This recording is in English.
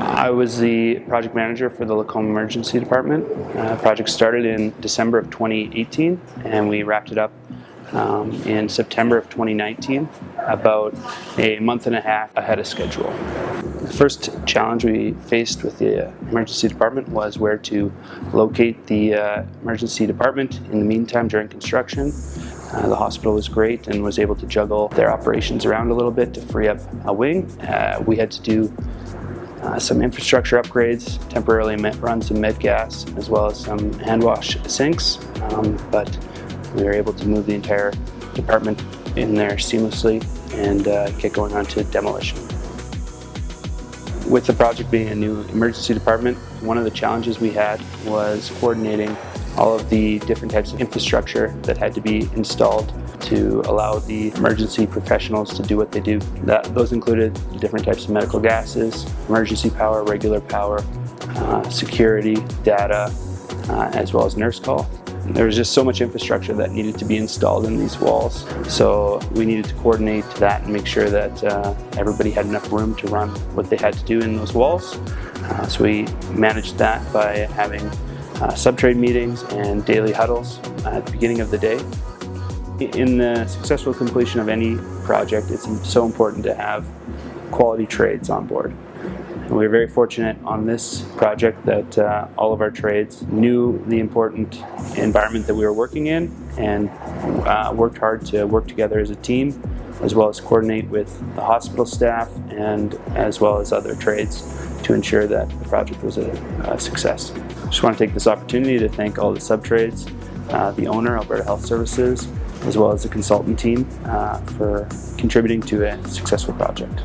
I was the project manager for the Lacombe Emergency Department. The project started in December of 2018 and we wrapped it up in September of 2019, about a month and a half ahead of schedule. The first challenge we faced with the emergency department was where to locate the emergency department in the meantime during construction. The hospital was great and was able to juggle their operations around a little bit to free up a wing. We had to do some infrastructure upgrades, temporarily run some med gas, as well as some hand wash sinks, but we were able to move the entire department in there seamlessly and get going on to demolition. With the project being a new emergency department, one of the challenges we had was coordinating all of the different types of infrastructure that had to be installed to allow the emergency professionals to do what they do. Those included different types of medical gases, emergency power, regular power, security, data, as well as nurse call. There was just so much infrastructure that needed to be installed in these walls, so we needed to coordinate that and make sure that everybody had enough room to run what they had to do in those walls. So we managed that by having sub-trade meetings and daily huddles at the beginning of the day. In the successful completion of any project, it's so important to have quality trades on board. And we were very fortunate on this project that all of our trades knew the important environment that we were working in and worked hard to work together as a team, as well as coordinate with the hospital staff and as well as other trades to ensure that the project was a success. I just want to take this opportunity to thank all the sub-trades, the owner, Alberta Health Services, as well as the consultant team for contributing to a successful project.